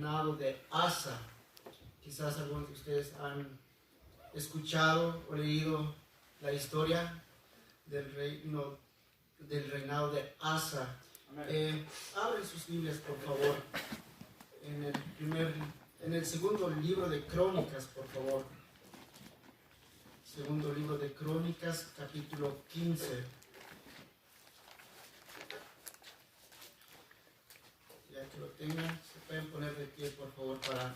reinado de Asa. Quizás algunos de ustedes han escuchado o leído la historia del reinado de Asa. Abren sus Biblias, por favor, en el segundo libro de Crónicas, por favor. Segundo libro de Crónicas, capítulo 15. Ya que lo tengan, se pueden poner de pie, por favor, para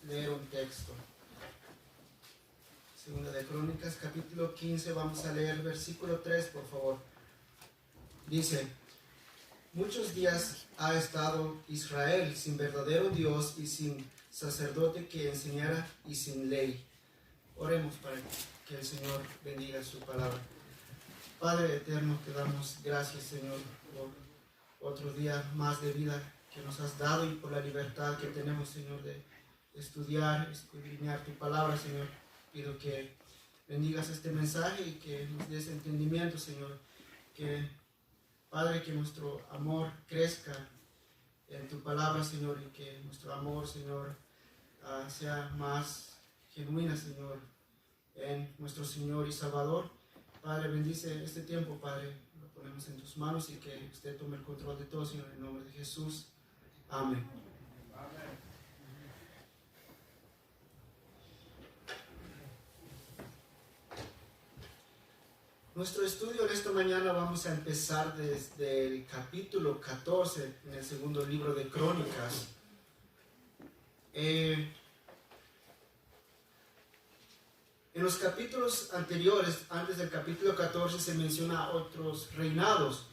leer un texto. Segunda de Crónicas, capítulo 15, vamos a leer versículo 3, por favor. Dice: muchos días ha estado Israel sin verdadero Dios y sin sacerdote que enseñara y sin ley. Oremos para que el Señor bendiga su palabra. Padre eterno, te damos gracias, Señor, por otro día más de vida que nos has dado y por la libertad que tenemos, Señor, de estudiar, escudriñar tu palabra, Señor. Pido que bendigas este mensaje y que nos des entendimiento, Señor. Que, Padre, que nuestro amor crezca en tu palabra, Señor, y que nuestro amor, Señor, sea más genuina, Señor, en nuestro Señor y Salvador. Padre, bendice este tiempo, Padre, lo ponemos en tus manos y que usted tome el control de todo, Señor, en el nombre de Jesús. Amén. Nuestro estudio en esta mañana vamos a empezar desde el capítulo 14 en el segundo libro de Crónicas. En los capítulos anteriores, antes del capítulo 14, se menciona otros reinados.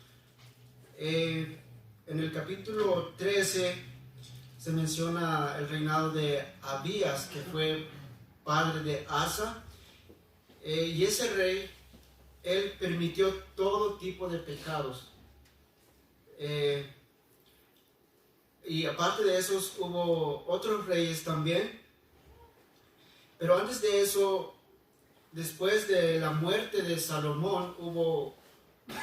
En el capítulo 13 se menciona el reinado de Abías, que fue padre de Asa. Y ese rey, él permitió todo tipo de pecados. Y aparte de esos, hubo otros reyes también. Pero antes de eso, después de la muerte de Salomón, hubo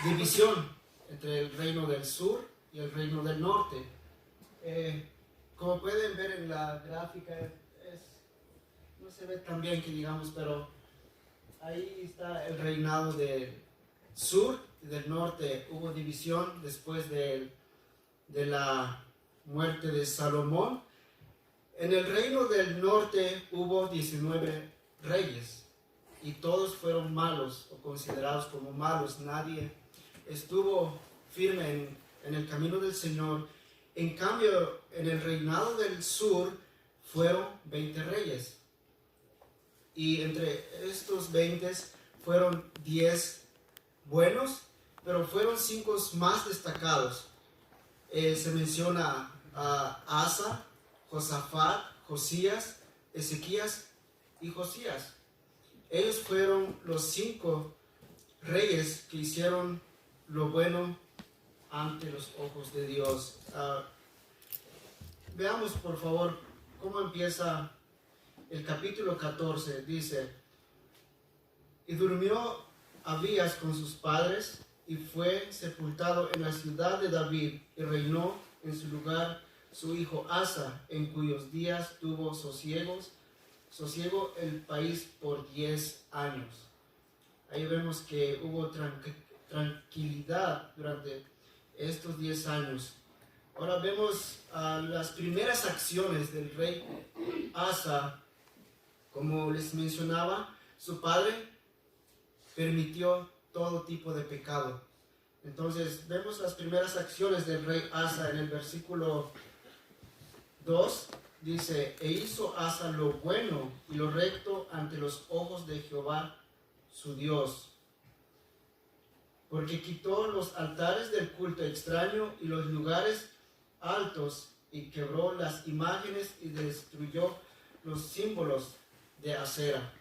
división entre el reino del sur y el reino del norte. Como pueden ver en la gráfica, no se ve tan bien que digamos, pero ahí está el reinado del sur y del norte. Hubo división después de la muerte de Salomón. En el reino del norte hubo 19 reyes y todos fueron malos o considerados como malos. Nadie estuvo firme en el camino del Señor. En cambio, en el reinado del sur fueron 20 reyes. Y entre estos 20 fueron 10 buenos, pero fueron 5 más destacados. Se menciona a Asa, Josafat, Josías, Ezequías y Josías. Ellos fueron los 5 reyes que hicieron lo bueno ante los ojos de Dios. Veamos, por favor, cómo empieza el capítulo 14. Dice: y durmió Abías con sus padres y fue sepultado en la ciudad de David, y reinó en su lugar su hijo Asa, en cuyos días tuvo sosiego el país por 10 años. Ahí vemos que hubo tranquilidad durante estos 10 años. Ahora vemos las primeras acciones del rey Asa. Como les mencionaba, su padre permitió todo tipo de pecado. Entonces vemos las primeras acciones del rey Asa en el versículo 2. Dice: e hizo Asa lo bueno y lo recto ante los ojos de Jehová su Dios, porque quitó los altares del culto extraño y los lugares altos, y quebró las imágenes y destruyó los símbolos de Acera.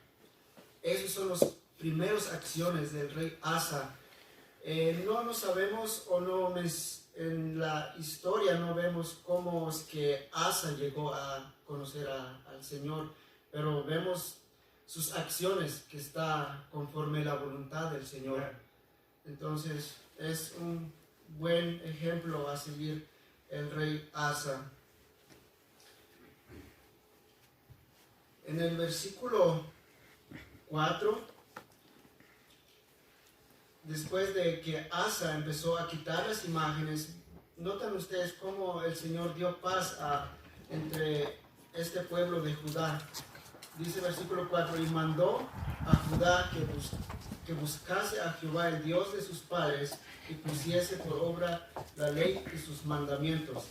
Esas son las primeras acciones del rey Asa. No sabemos, o no en la historia no vemos cómo es que Asa llegó a conocer al Señor, pero vemos sus acciones que está conforme a la voluntad del Señor. Entonces es un buen ejemplo a seguir el rey Asa. En el versículo 4, después de que Asa empezó a quitar las imágenes, notan ustedes cómo el Señor dio paz entre este pueblo de Judá. Dice versículo 4, y mandó a Judá que buscase a Jehová, el Dios de sus padres, y pusiese por obra la ley y sus mandamientos.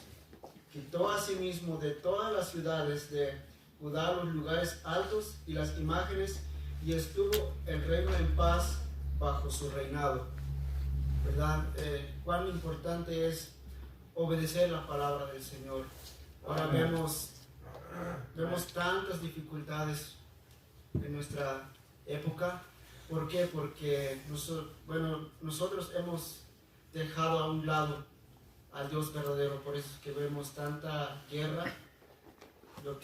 Quitó asimismo de todas las ciudades de Judá los lugares altos y las imágenes, y estuvo el reino en paz bajo su reinado. ¿Verdad? Cuán importante es obedecer la palabra del Señor. Ahora vemos tantas dificultades en nuestra época. ¿Por qué? Porque nosotros hemos dejado a un lado al Dios verdadero. Por eso es que vemos tanta guerra, todo lo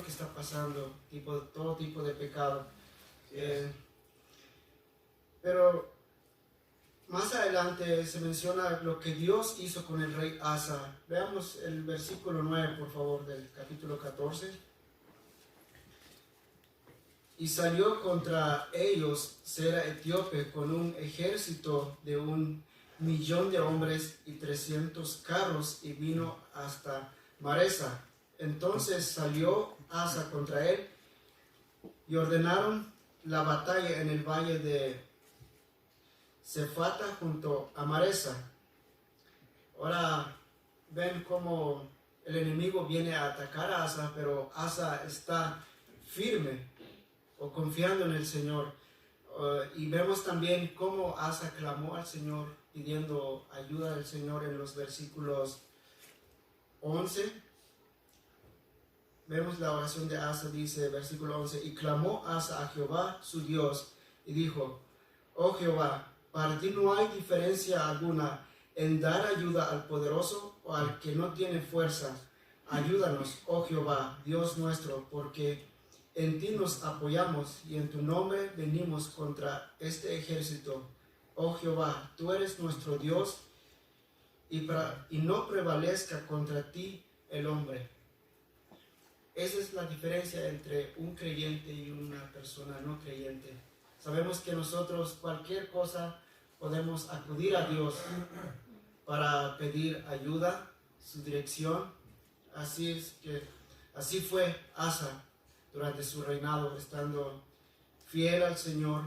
que está pasando, todo tipo de pecado. Pero más adelante se menciona lo que Dios hizo con el rey Asa. Veamos el versículo 9, por favor, del capítulo 14. Y salió contra ellos Sera etíope con un ejército de 1,000,000 de hombres y 300 carros, y vino hasta Maresa. Entonces salió Asa contra él y ordenaron la batalla en el valle de Cefata junto a Maresa. Ahora ven cómo el enemigo viene a atacar a Asa, pero Asa está firme o confiando en el Señor. Y vemos también cómo Asa clamó al Señor pidiendo ayuda del Señor en los versículos 11. Vemos la oración de Asa, dice versículo 11, y clamó Asa a Jehová su Dios y dijo, oh Jehová, para ti no hay diferencia alguna en dar ayuda al poderoso o al que no tiene fuerza. Ayúdanos, oh Jehová, Dios nuestro, porque en ti nos apoyamos y en tu nombre venimos contra este ejército. Oh Jehová, tú eres nuestro Dios y no prevalezca contra ti el hombre. Esa es la diferencia entre un creyente y una persona no creyente. Sabemos que nosotros cualquier cosa podemos acudir a Dios para pedir ayuda, su dirección. Así fue Asa durante su reinado, estando fiel al Señor.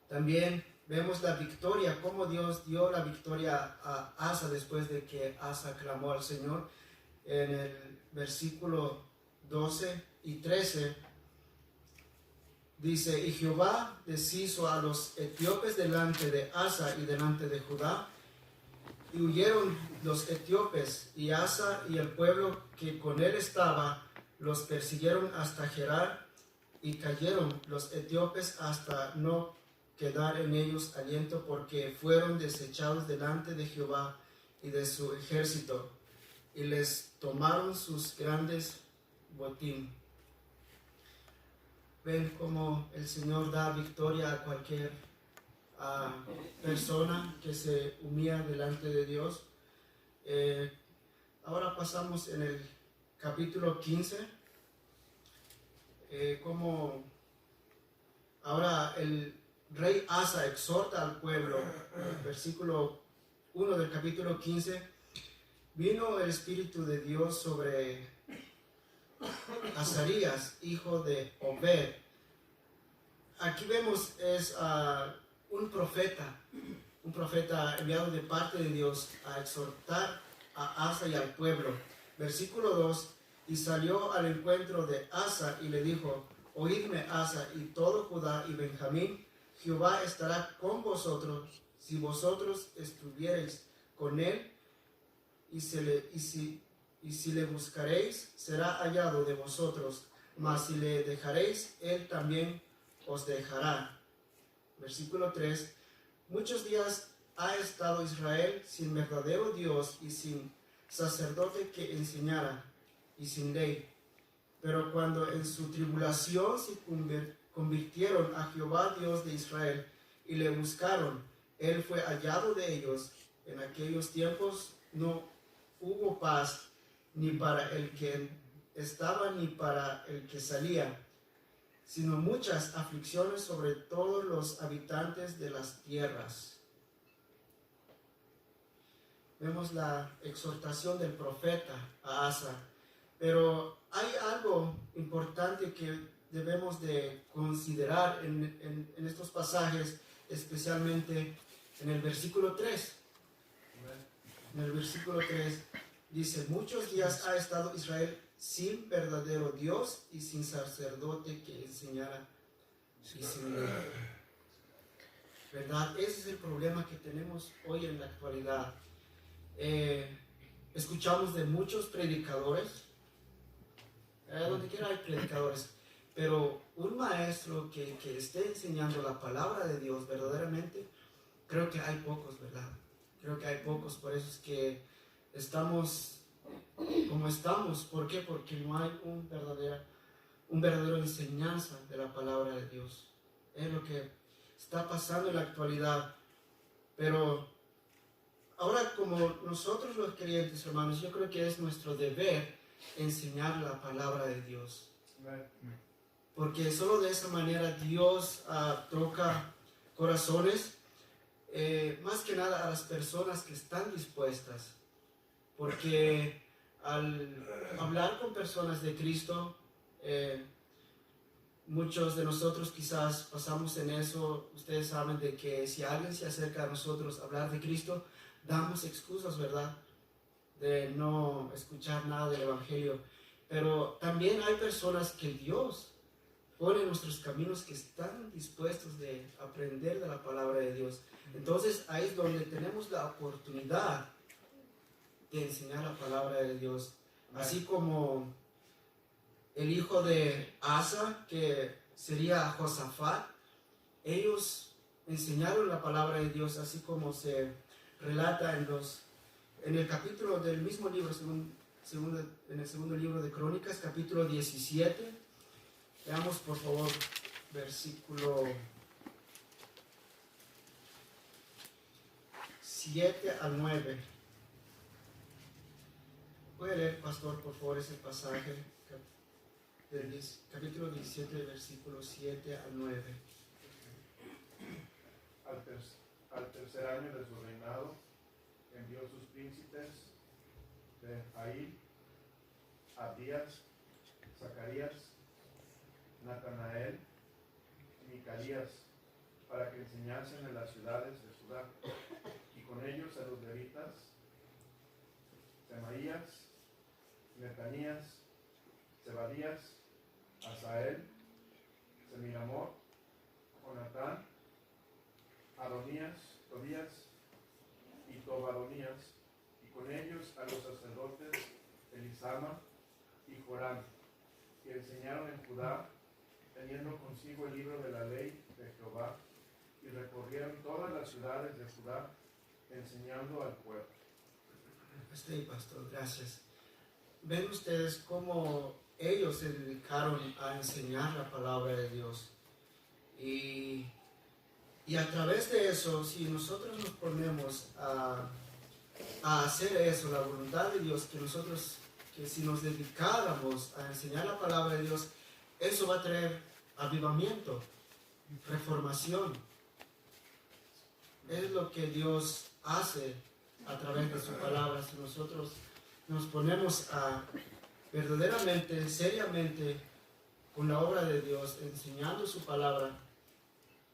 También vemos la victoria, cómo Dios dio la victoria a Asa después de que Asa clamó al Señor. En el versículo 12 y 13 dice, y Jehová deshizo a los etíopes delante de Asa y delante de Judá, y huyeron los etíopes, y Asa y el pueblo que con él estaba los persiguieron hasta Gerar, y cayeron los etíopes hasta no quedar en ellos aliento, porque fueron desechados delante de Jehová y de su ejército, y les tomaron sus grandes botín. Ven cómo el Señor da victoria a cualquier persona que se humilla delante de Dios. Ahora pasamos en el capítulo 15, como ahora el rey Asa exhorta al pueblo. Versículo 1 del capítulo 15, vino el Espíritu de Dios sobre Azarías, hijo de Obed. Aquí vemos es un profeta enviado de parte de Dios a exhortar a Asa y al pueblo. Versículo 2, y salió al encuentro de Asa y le dijo, oídme Asa y todo Judá y Benjamín, Jehová estará con vosotros si vosotros estuviereis con él, y si le buscaréis, será hallado de vosotros, mas si le dejaréis, él también os dejará. Versículo 3, muchos días ha estado Israel sin verdadero Dios y sin sacerdote que enseñara, y sin ley. Pero cuando en su tribulación se convirtieron a Jehová Dios de Israel y le buscaron, él fue hallado de ellos En aquellos tiempos no hubo paz ni para el que estaba ni para el que salía, sino muchas aflicciones sobre todos los habitantes de las tierras. Vemos la exhortación del profeta a Asa, pero hay algo importante que debemos de considerar en estos pasajes, especialmente en el versículo 3. En el versículo 3 dice: muchos días ha estado Israel sin verdadero Dios y sin sacerdote que enseñara y sin ley. ¿Verdad? Ese es el problema que tenemos hoy en la actualidad. Escuchamos de muchos predicadores, donde quiera hay predicadores, pero un maestro que esté enseñando la palabra de Dios verdaderamente, creo que hay pocos, ¿verdad? Creo que hay pocos, por eso es que estamos como estamos. ¿Por qué? Porque no hay un verdadero enseñanza de la palabra de Dios. Es lo que está pasando en la actualidad. Pero ahora, como nosotros los creyentes, hermanos, yo creo que es nuestro deber enseñar la palabra de Dios. Porque solo de esa manera Dios toca corazones, más que nada a las personas que están dispuestas. Porque al hablar con personas de Cristo, muchos de nosotros quizás pasamos en eso. Ustedes saben de que si alguien se acerca a nosotros a hablar de Cristo, damos excusas, ¿verdad? De no escuchar nada del Evangelio. Pero también hay personas que Dios pone en nuestros caminos que están dispuestos de aprender de la palabra de Dios. Entonces ahí es donde tenemos la oportunidad de enseñar la palabra de Dios. Así como el hijo de Asa, que sería Josafat, ellos enseñaron la palabra de Dios, así como se relata en el capítulo del mismo libro, en el segundo libro de Crónicas, capítulo 17. Veamos por favor versículo 7 al 9. ¿Puede leer, pastor, por favor, ese pasaje del capítulo 17, versículo 7 al 9? Al tercer año de su reinado, envió sus príncipes de Jair, Abdías, Zacarías, Natanael y Micaías para que enseñasen en las ciudades de Judá, y con ellos a los levitas, Semaías, Netanías, Zebadías, Asael, Semiramot, Jonatán, Adonías, Tobías y Tobadonías, y con ellos a los sacerdotes Elisama y Joram, que enseñaron en Judá, teniendo consigo el libro de la ley de Jehová, y recorrieron todas las ciudades de Judá, enseñando al pueblo. Sí, pastor, gracias. Ven ustedes cómo ellos se dedicaron a enseñar la palabra de Dios. Y a través de eso, si nosotros nos ponemos a hacer eso, la voluntad de Dios, que si nos dedicáramos a enseñar la palabra de Dios, eso va a traer avivamiento, reformación. Es lo que Dios hace a través de su palabra. Si nosotros nos ponemos a verdaderamente, seriamente, con la obra de Dios, enseñando su palabra,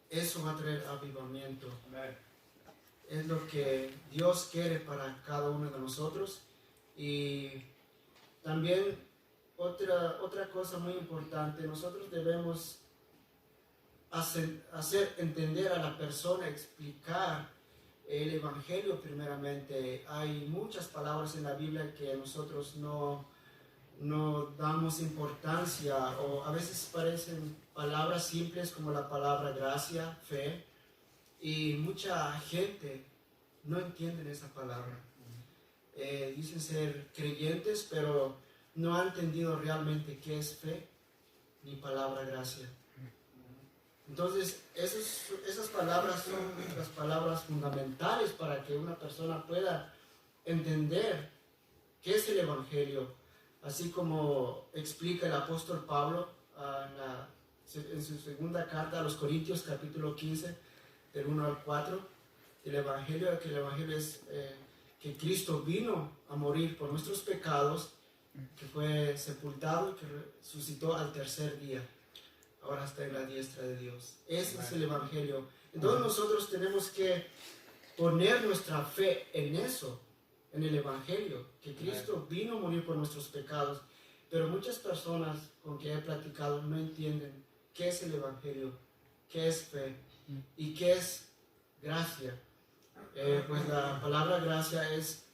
eso va a traer avivamiento. Amén. Es lo que Dios quiere para cada uno de nosotros. Y también otra cosa muy importante, nosotros debemos hacer entender a la persona, explicar el Evangelio primeramente. Hay muchas palabras en la Biblia que nosotros no damos importancia, o a veces parecen palabras simples como la palabra gracia, fe, y mucha gente no entiende esa palabra. Dicen ser creyentes, pero no han entendido realmente qué es fe ni palabra gracia. Entonces, esas palabras son las palabras fundamentales para que una persona pueda entender qué es el Evangelio, así como explica el apóstol Pablo en su segunda carta a los Corintios, capítulo 15, del 1 al 4, que el Evangelio es que Cristo vino a morir por nuestros pecados, que fue sepultado y que resucitó al tercer día. Ahora está en la diestra de Dios. Ese es el Evangelio. Entonces nosotros tenemos que poner nuestra fe en eso, en el Evangelio, que Cristo vino a morir por nuestros pecados. Pero muchas personas con que he platicado no entienden qué es el Evangelio, qué es fe y qué es gracia. Pues la palabra gracia es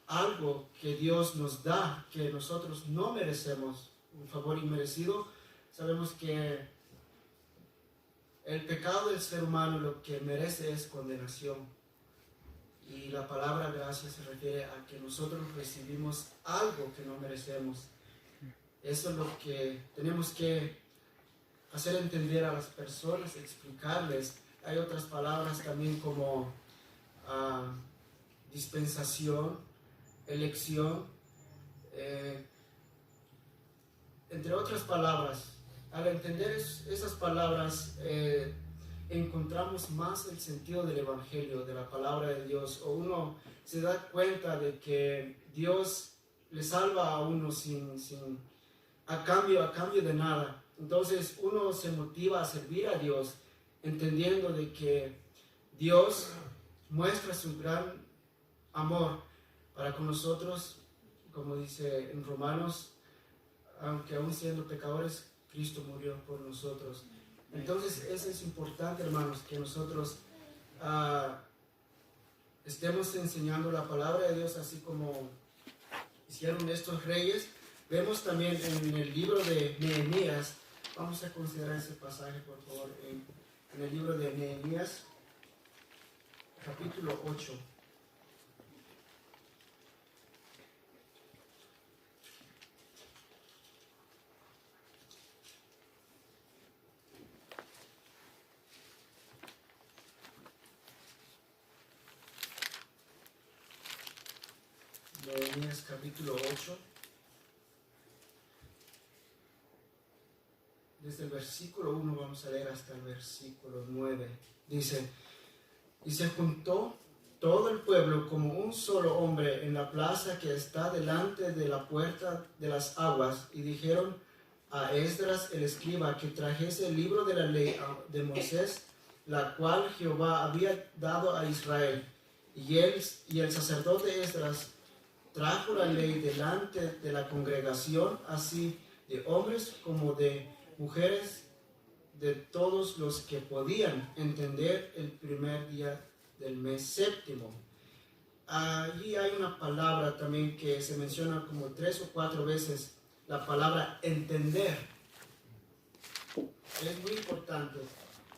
algo que Dios nos da, que nosotros no merecemos, un favor inmerecido. Sabemos que el pecado del ser humano lo que merece es condenación. Y la palabra gracia se refiere a que nosotros recibimos algo que no merecemos. Eso es lo que tenemos que hacer entender a las personas, explicarles. Hay otras palabras también como dispensación, elección, entre otras palabras. Al entender esas palabras, encontramos más el sentido del Evangelio, de la palabra de Dios, o uno se da cuenta de que Dios le salva a uno a cambio de nada. Entonces uno se motiva a servir a Dios, entendiendo de que Dios muestra su gran amor para con nosotros, como dice en Romanos, aunque aún siendo pecadores, Cristo murió por nosotros. Entonces eso es importante, hermanos, que nosotros estemos enseñando la palabra de Dios así como hicieron estos reyes. Vemos también en el libro de Nehemías, vamos a considerar ese pasaje por favor, en el libro de Nehemías, capítulo 8. Nehemías capítulo 8, desde el versículo 1 vamos a leer hasta el versículo 9. Dice: y se juntó todo el pueblo como un solo hombre en la plaza que está delante de la puerta de las aguas, y dijeron a Esdras el escriba que trajese el libro de la ley de Moisés, la cual Jehová había dado a Israel. Y el sacerdote Esdras trajo la ley delante de la congregación, así de hombres como de mujeres, de todos los que podían entender, el primer día del mes séptimo. Allí hay una palabra también que se menciona como 3 o 4 veces, la palabra entender. Es muy importante.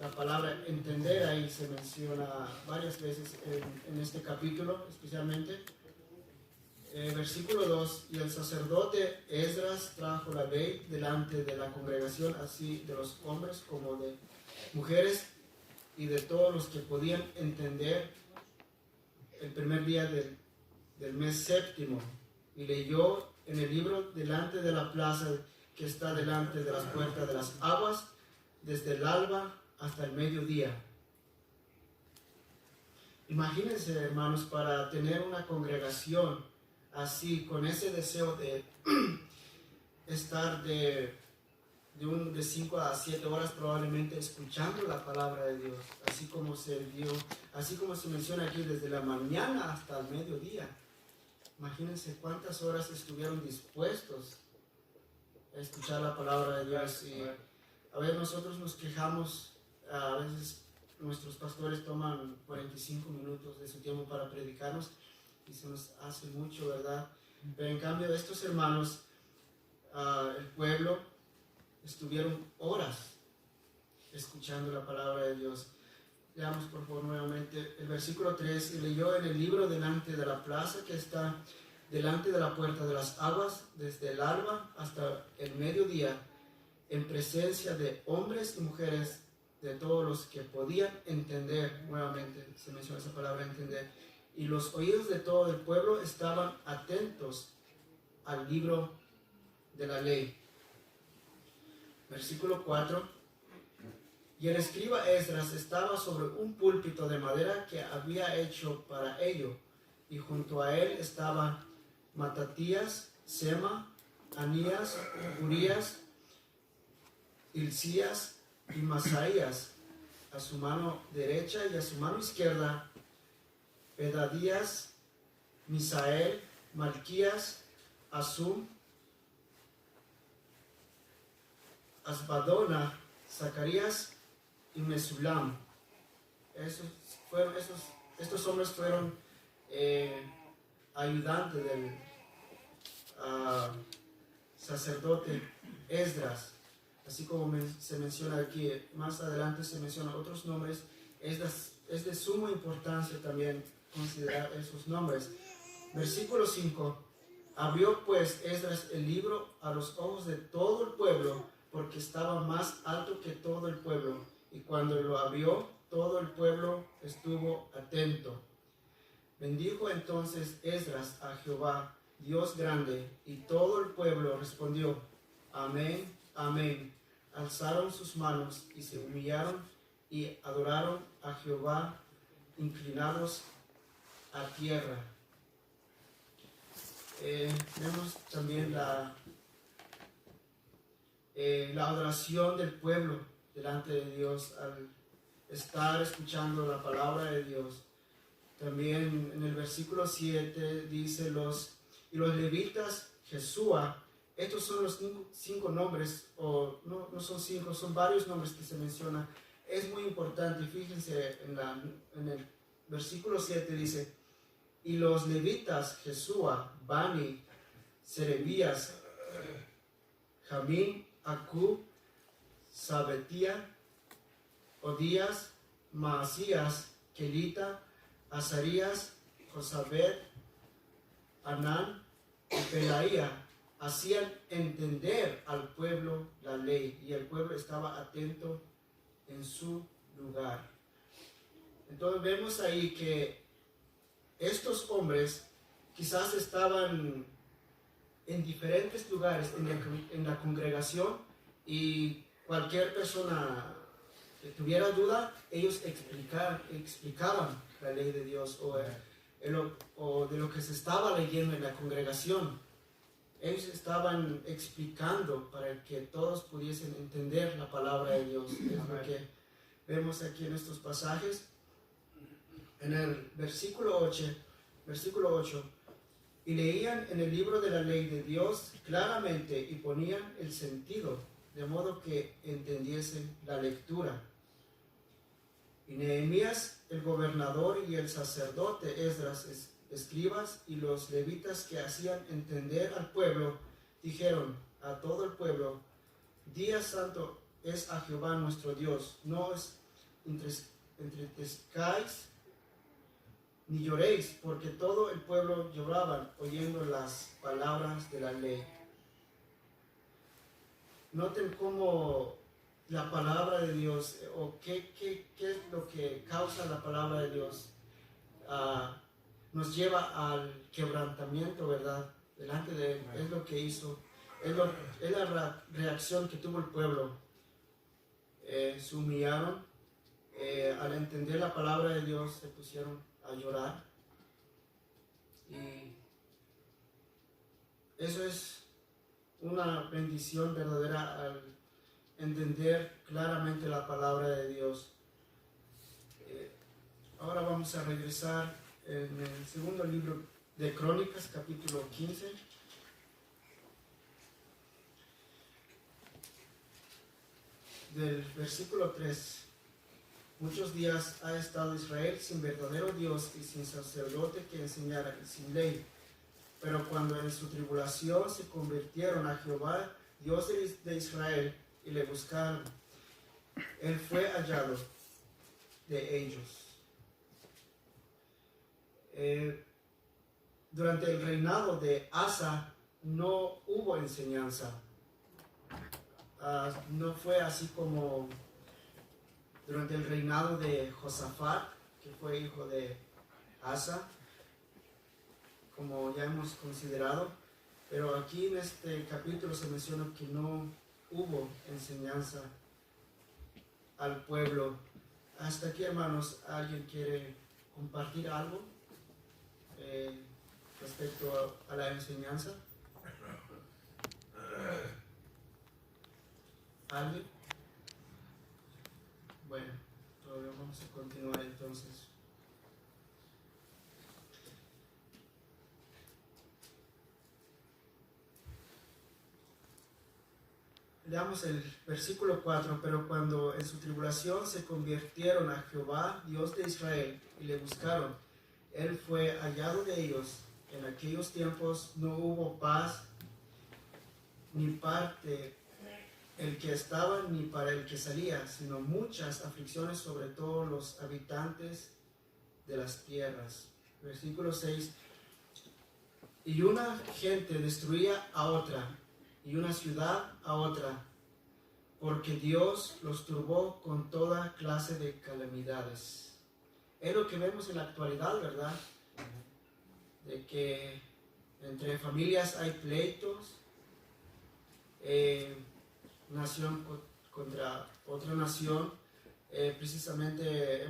La palabra entender ahí se menciona varias veces en este capítulo, especialmente. Versículo 2, y el sacerdote Esdras trajo la ley delante de la congregación, así de los hombres como de mujeres y de todos los que podían entender, el primer día del mes séptimo, y leyó en el libro delante de la plaza que está delante de las puertas de las aguas, desde el alba hasta el mediodía. Imagínense, hermanos, para tener una congregación así, con ese deseo de estar de 5 a 7 horas probablemente escuchando la palabra de Dios, así como se menciona aquí, desde la mañana hasta el mediodía. Imagínense cuántas horas estuvieron dispuestos a escuchar la palabra de Dios. Y a veces nosotros nos quejamos, a veces nuestros pastores toman 45 minutos de su tiempo para predicarnos, y se nos hace mucho, ¿verdad? Pero en cambio estos hermanos, el pueblo, estuvieron horas escuchando la palabra de Dios. Leamos por favor nuevamente el versículo 3. Y leyó en el libro delante de la plaza que está delante de la puerta de las aguas, desde el alba hasta el mediodía, en presencia de hombres y mujeres de todos los que podían entender, nuevamente se menciona esa palabra entender, y los oídos de todo el pueblo estaban atentos al libro de la ley. Versículo 4. Y el escriba Esdras estaba sobre un púlpito de madera que había hecho para ello, y junto a él estaban Matatías, Sema, Anías, Urías, Hilcías y Masaías, a su mano derecha, y a su mano izquierda Pedadías, Misael, Malquías, Asum, Asbadona, Zacarías y Mesulam. Estos hombres fueron ayudantes del sacerdote Esdras, así como se menciona aquí. Más adelante se mencionan otros nombres. Es de suma importancia también considerar esos nombres. Versículo 5. Abrió pues Esdras el libro a los ojos de todo el pueblo, porque estaba más alto que todo el pueblo, y cuando lo abrió, todo el pueblo estuvo atento. Bendijo entonces Esdras a Jehová, Dios grande, y todo el pueblo respondió: Amén, amén. Alzaron sus manos y se humillaron y adoraron a Jehová, inclinados a tierra. Vemos también la adoración del pueblo delante de Dios al estar escuchando la palabra de Dios. También en el versículo 7 dice los levitas, Jesúa. Estos son los 5 nombres, o no son 5, son varios nombres que se mencionan. Es muy importante, fíjense en el versículo 7 dice: y los levitas, Jesúa, Bani, Serebías, Jamín, Acub, Sabetía, Odías, Maasías, Kelita, Azarías, Josabed, Anán y Pelaía, hacían entender al pueblo la ley, y el pueblo estaba atento en su lugar. Entonces vemos ahí que estos hombres quizás estaban en diferentes lugares en la congregación, y cualquier persona que tuviera duda, ellos explicaban la ley de Dios o de lo que se estaba leyendo en la congregación. Ellos estaban explicando para que todos pudiesen entender la palabra de Dios. Es lo que vemos aquí en estos pasajes. En el versículo 8, y leían en el libro de la ley de Dios claramente y ponían el sentido, de modo que entendiesen la lectura. Y Nehemías, el gobernador, y el sacerdote Esdras, escribas, y los levitas que hacían entender al pueblo, dijeron a todo el pueblo: Día santo es a Jehová nuestro Dios, no os entristezcáis ni lloréis, porque todo el pueblo lloraba oyendo las palabras de la ley. Noten cómo la palabra de Dios, o qué es lo que causa la palabra de Dios, nos lleva al quebrantamiento, ¿verdad? Delante de Él. Es lo que hizo, es la reacción que tuvo el pueblo. Se humillaron, al entender la palabra de Dios se pusieron a llorar, y eso es una bendición verdadera al entender claramente la palabra de Dios. Ahora vamos a regresar en el segundo libro de Crónicas, capítulo 15. Del versículo 3. Muchos días ha estado Israel sin verdadero Dios y sin sacerdote que enseñara, y sin ley. Pero cuando en su tribulación se convirtieron a Jehová, Dios de Israel, y le buscaron, Él fue hallado de ellos. Durante el reinado de Asa no hubo enseñanza. No fue así como durante el reinado de Josafat, que fue hijo de Asa, como ya hemos considerado. Pero aquí en este capítulo se menciona que no hubo enseñanza al pueblo. Hasta aquí, hermanos, ¿alguien quiere compartir algo respecto a la enseñanza? ¿Alguien? Bueno, todavía vamos a continuar entonces. Leamos el versículo 4. Pero cuando en su tribulación se convirtieron a Jehová, Dios de Israel, y le buscaron, él fue hallado de ellos. En aquellos tiempos no hubo paz ni parte el que estaba ni para el que salía, sino muchas aflicciones sobre todos los habitantes de las tierras. Versículo 6. Y una gente destruía a otra, y una ciudad a otra, porque Dios los turbó con toda clase de calamidades. Es lo que vemos en la actualidad, ¿verdad? De que entre familias hay pleitos, nación contra otra nación. Precisamente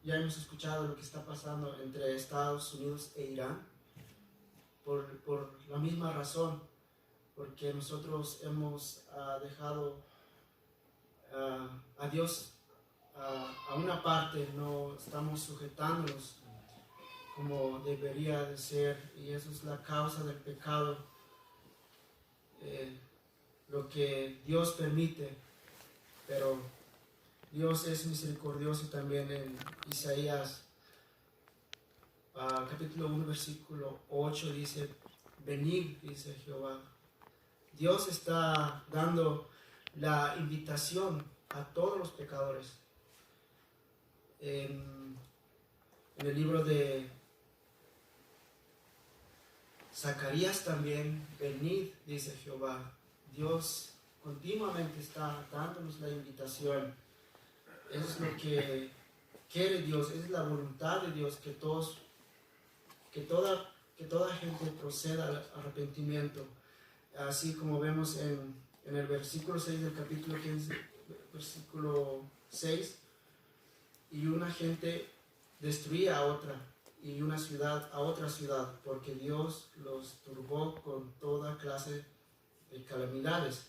ya hemos escuchado lo que está pasando entre Estados Unidos e Irán, por la misma razón, porque nosotros hemos dejado a Dios a una parte, no estamos sujetándonos como debería de ser, y eso es la causa del pecado, lo que Dios permite. Pero Dios es misericordioso. También en Isaías capítulo 1 versículo 8 dice: venid, dice Jehová. Dios está dando la invitación a todos los pecadores. En el libro de Zacarías también: venid, dice Jehová. Dios continuamente está dándonos la invitación. Eso es lo que quiere Dios, es la voluntad de Dios, que toda gente proceda al arrepentimiento. Así como vemos en el versículo 6 del capítulo 15, versículo 6, y una gente destruía a otra, y una ciudad a otra ciudad, porque Dios los turbó con toda clase de calamidades.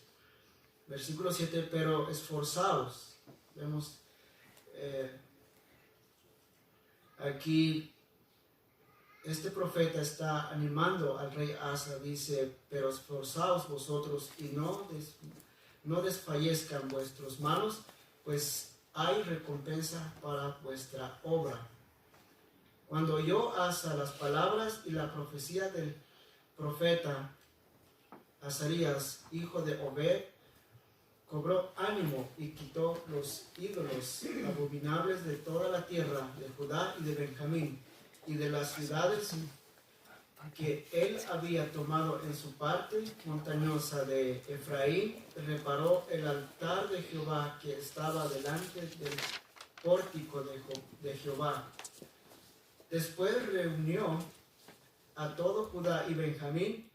Versículo 7, pero esforzaos. Vemos aquí este profeta está animando al rey Asa. Dice: pero esforzaos vosotros y no desfallezcan vuestras manos, pues hay recompensa para vuestra obra. Cuando oyó Asa las palabras y la profecía del profeta Azarías, hijo de Obed, cobró ánimo y quitó los ídolos abominables de toda la tierra de Judá y de Benjamín, y de las ciudades que él había tomado en su parte montañosa de Efraín. Reparó el altar de Jehová que estaba delante del pórtico de Jehová. Después reunió a todo Judá y Benjamín,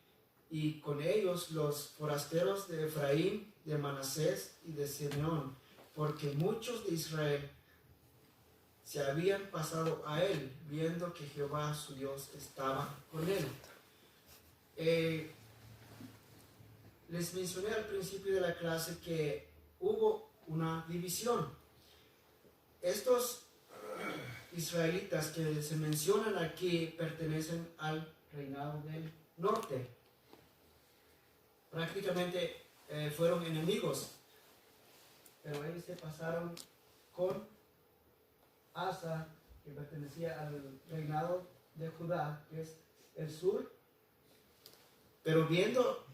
y con ellos los forasteros de Efraín, de Manasés y de Simeón, porque muchos de Israel se habían pasado a él, viendo que Jehová su Dios estaba con él. Les mencioné al principio de la clase que hubo una división. Estos israelitas que se mencionan aquí pertenecen al reinado del norte. Prácticamente fueron enemigos, pero ellos se pasaron con Asa, que pertenecía al reinado de Judá, que es el sur. Pero viendo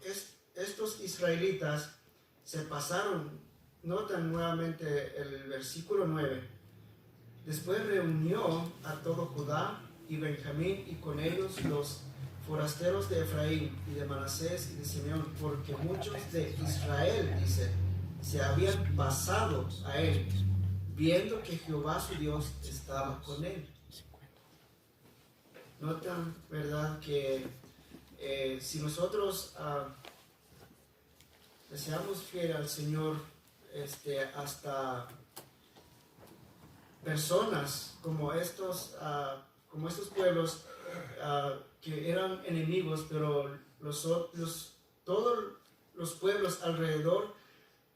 estos israelitas, se pasaron. Notan nuevamente el versículo 9. Después reunió a todo Judá y Benjamín, y con ellos los forasteros de Efraín y de Manasés y de Simeón, porque muchos de Israel, dice, se habían pasado a él, viendo que Jehová su Dios estaba con él. Notan, ¿verdad?, que si nosotros deseamos fiel al Señor, hasta personas como estos pueblos que eran enemigos, pero todos los pueblos alrededor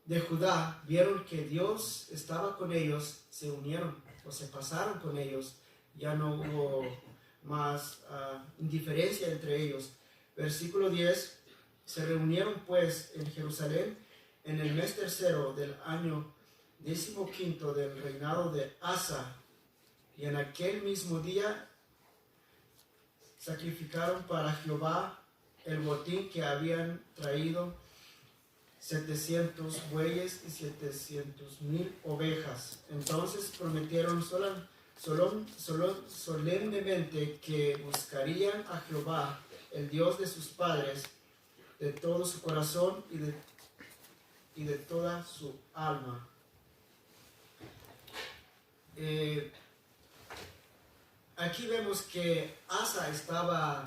de Judá vieron que Dios estaba con ellos, se unieron o se pasaron con ellos, ya no hubo más indiferencia entre ellos. Versículo 10, se reunieron pues en Jerusalén en el mes tercero del año 15 del reinado de Asa, y en aquel mismo día sacrificaron para Jehová el botín que habían traído, 700 bueyes y 700,000 ovejas. Entonces prometieron solemnemente que buscarían a Jehová, el Dios de sus padres, de todo su corazón y de toda su alma. Aquí vemos que Asa estaba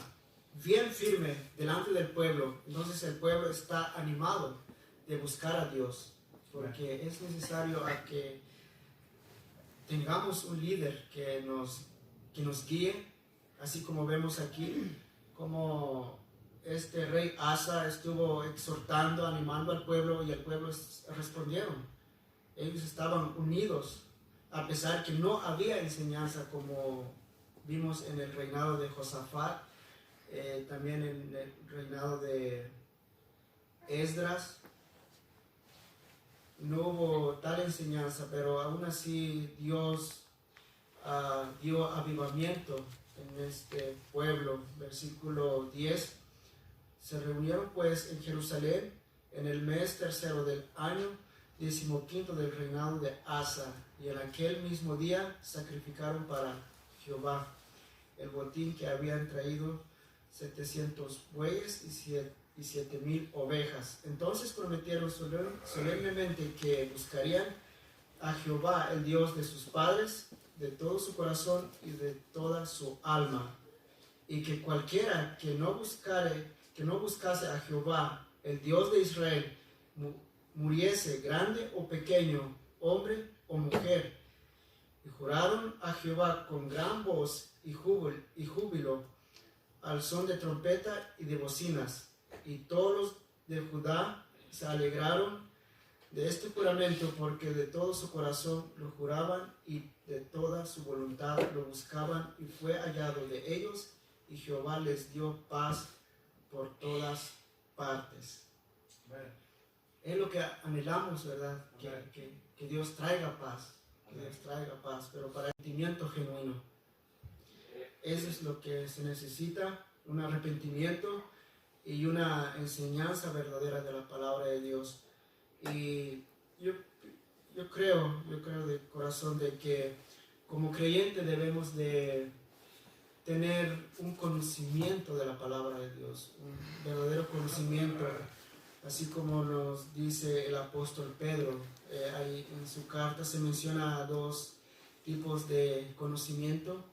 bien firme delante del pueblo. Entonces el pueblo está animado de buscar a Dios, porque es necesario que tengamos un líder que nos guíe, así como vemos aquí, como este rey Asa estuvo exhortando, animando al pueblo, y el pueblo respondieron. Ellos estaban unidos, a pesar que no había enseñanza, como vimos en el reinado de Josafat, también en el reinado de Esdras. No hubo tal enseñanza, pero aún así Dios dio avivamiento en este pueblo. Versículo 10, se reunieron pues en Jerusalén en el mes tercero del año 15 del reinado de Asa, y en aquel mismo día sacrificaron para Jehová el botín que habían traído, 700 bueyes y 7,000 ovejas. Entonces prometieron solemnemente que buscarían a Jehová, el Dios de sus padres, de todo su corazón y de toda su alma, y que cualquiera que no buscase a Jehová, el Dios de Israel, muriese, grande o pequeño, hombre o mujer. Y juraron a Jehová con gran voz y júbilo, al son de trompeta y de bocinas. Y todos los de Judá se alegraron de este juramento, porque de todo su corazón lo juraban y de toda su voluntad lo buscaban, y fue hallado de ellos, y Jehová les dio paz por todas partes. Bueno, es lo que anhelamos, ¿verdad? Que Dios traiga paz, que Dios traiga paz, pero para arrepentimiento genuino. Eso es lo que se necesita, un arrepentimiento y una enseñanza verdadera de la palabra de Dios. Y yo creo de corazón de que como creyente debemos de tener un conocimiento de la palabra de Dios, un verdadero conocimiento, así como nos dice el apóstol Pedro. Ahí en su carta se menciona dos tipos de conocimiento: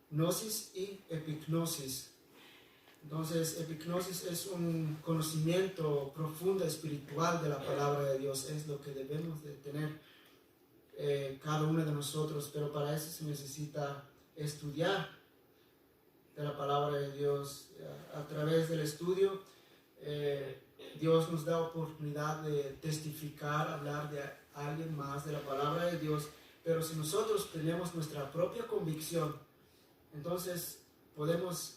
gnosis y epignosis. Entonces, epignosis es un conocimiento profundo espiritual de la palabra de Dios, es lo que debemos de tener cada uno de nosotros, pero para eso se necesita estudiar de la palabra de Dios. A través del estudio, Dios nos da oportunidad de testificar, hablar de alguien más de la palabra de Dios, pero si nosotros tenemos nuestra propia convicción, entonces podemos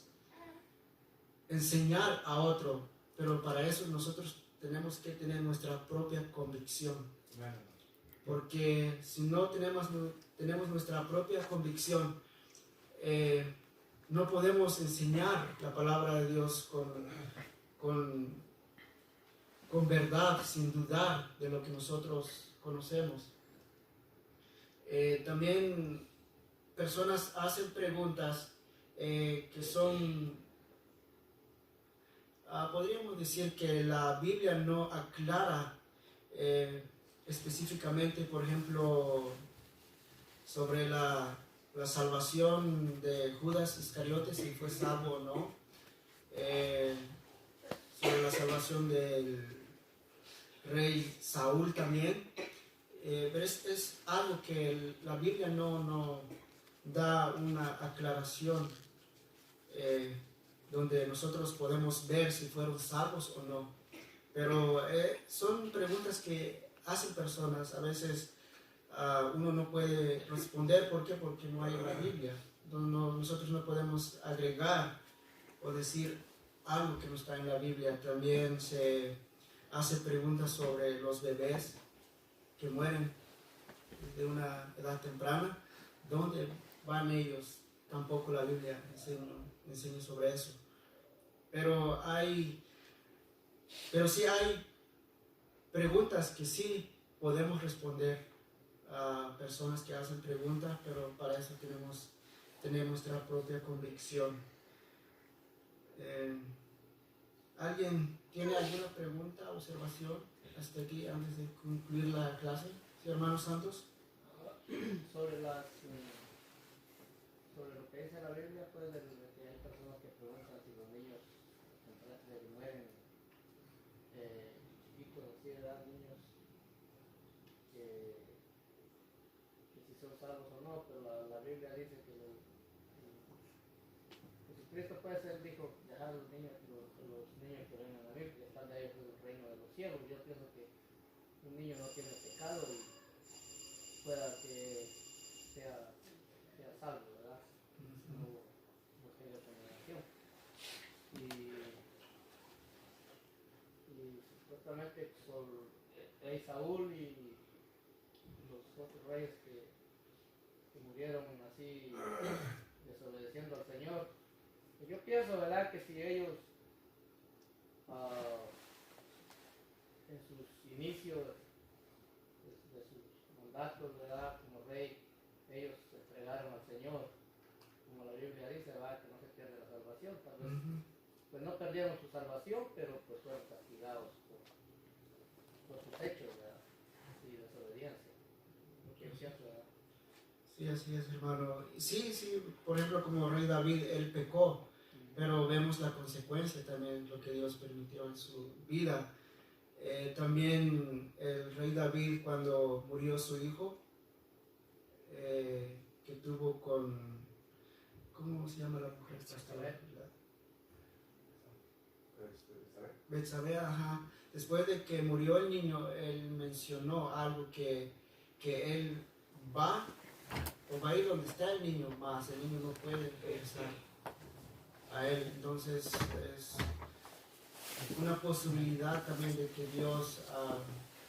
enseñar a otro, pero para eso nosotros tenemos que tener nuestra propia convicción. Porque si no tenemos nuestra propia convicción, no podemos enseñar la palabra de Dios con verdad, sin dudar de lo que nosotros conocemos. También personas hacen preguntas que son, podríamos decir que la Biblia no aclara específicamente, por ejemplo, sobre la salvación de Judas Iscariote, si fue salvo o no, sobre la salvación del rey Saúl también, pero es algo que la Biblia no da una aclaración donde nosotros podemos ver si fueron salvos o no. Pero son preguntas que hacen personas. A veces uno no puede responder. ¿Por qué? Porque no hay en la Biblia. Nosotros no podemos agregar o decir algo que no está en la Biblia. También se hace preguntas sobre los bebés que mueren de una edad temprana. ¿Dónde van ellos? Tampoco la Biblia enseña sobre eso. Pero sí hay preguntas que sí podemos responder a personas que hacen preguntas, pero para eso tenemos tener nuestra propia convicción. ¿Alguien tiene alguna pregunta o observación hasta aquí antes de concluir la clase? ¿Sí, hermanos santos? Sobre lo que dice la Biblia, pues de que hay personas que preguntan si los niños mueren chiquitos, así de edad, niños que si son salvos o no, pero la Biblia dice que Jesucristo, pues él dijo dejar a los niños que ven en la Biblia, están de ellos el reino de los cielos. Yo pienso que un niño no tiene pecado y pueda que sea salvo, ¿verdad? No tenga condenación. Y supuestamente por el rey Saúl y los otros reyes que murieron así desobedeciendo al Señor, pues yo pienso, ¿verdad?, que si ellos en sus inicios de sus mandatos, ¿verdad?, como rey, ellos se entregaron al Señor, como la Biblia dice, ¿verdad?, que no se pierde la salvación. Tal vez pues no perdieron su salvación, pero pues fueron castigados por sus hechos, ¿verdad?, y desobediencia. Lo que yo pienso, ¿verdad? Sí, así es, hermano. Sí, por ejemplo, como rey David, él pecó, pero vemos la consecuencia también, lo que Dios permitió en su vida. También el rey David, cuando murió su hijo, que tuvo con, ¿cómo se llama la mujer? Betsabé, ajá. Después de que murió el niño, él mencionó algo que él va a ir donde está el niño, más el niño no puede regresar a él. Entonces es una posibilidad también de que Dios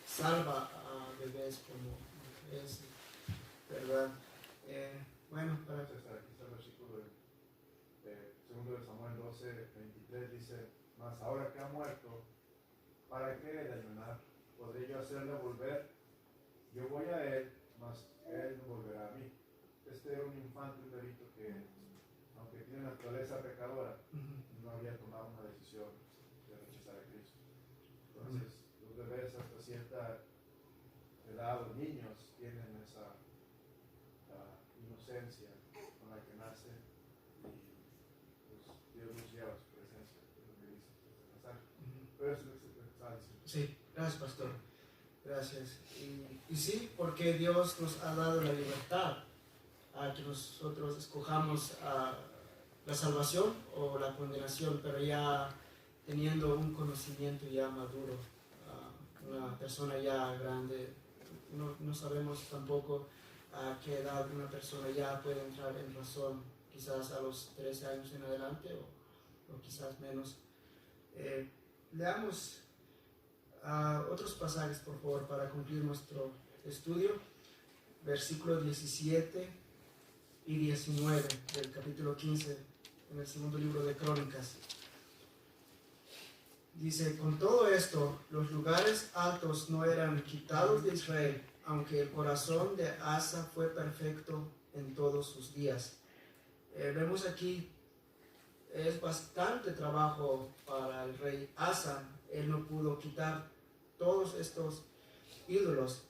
salva a bebés como ese, ¿verdad? Bueno, para aquí está el versículo de 2 Samuel 12:23, dice: mas ahora que ha muerto, ¿para qué he de ayunar? ¿Podré yo hacerle volver? Yo voy a él, mas él no volverá a mí. Este era un infante, un bebito que, aunque tiene naturaleza pecadora, no había tomado una decisión de rechazar a Cristo. Entonces, los bebés hasta cierta edad, los niños, tienen esa inocencia con la que nacen y pues, Dios los lleva a su presencia, es lo que dice este pasaje. Pero eso es lo que está diciendo. Sí, gracias, pastor. Gracias. Y sí, porque Dios nos ha dado la libertad a que nosotros escojamos la salvación o la condenación, pero ya teniendo un conocimiento ya maduro, una persona ya grande, no sabemos tampoco a qué edad una persona ya puede entrar en razón, quizás a los 13 años en adelante o quizás menos. Leamos otros pasajes, por favor, para concluir nuestro estudio. Versículos 17 y 19 del capítulo 15 en el segundo libro de Crónicas. Dice: con todo esto, los lugares altos no eran quitados de Israel, aunque el corazón de Asa fue perfecto en todos sus días. Vemos aquí, es bastante trabajo para el rey Asa. Él no pudo quitar todos estos ídolos,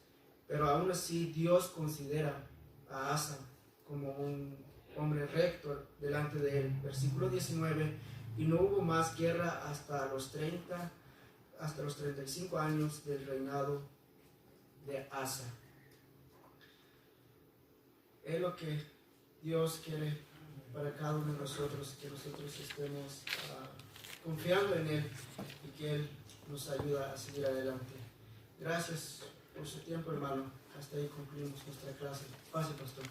pero aún así Dios considera a Asa como un hombre recto delante de él. Versículo 19, y no hubo más guerra hasta los 35 años del reinado de Asa. Es lo que Dios quiere para cada uno de nosotros, que nosotros estemos confiando en Él y que Él nos ayuda a seguir adelante. Gracias por su tiempo, hermano. Hasta ahí concluimos nuestra clase. Pase, pastor.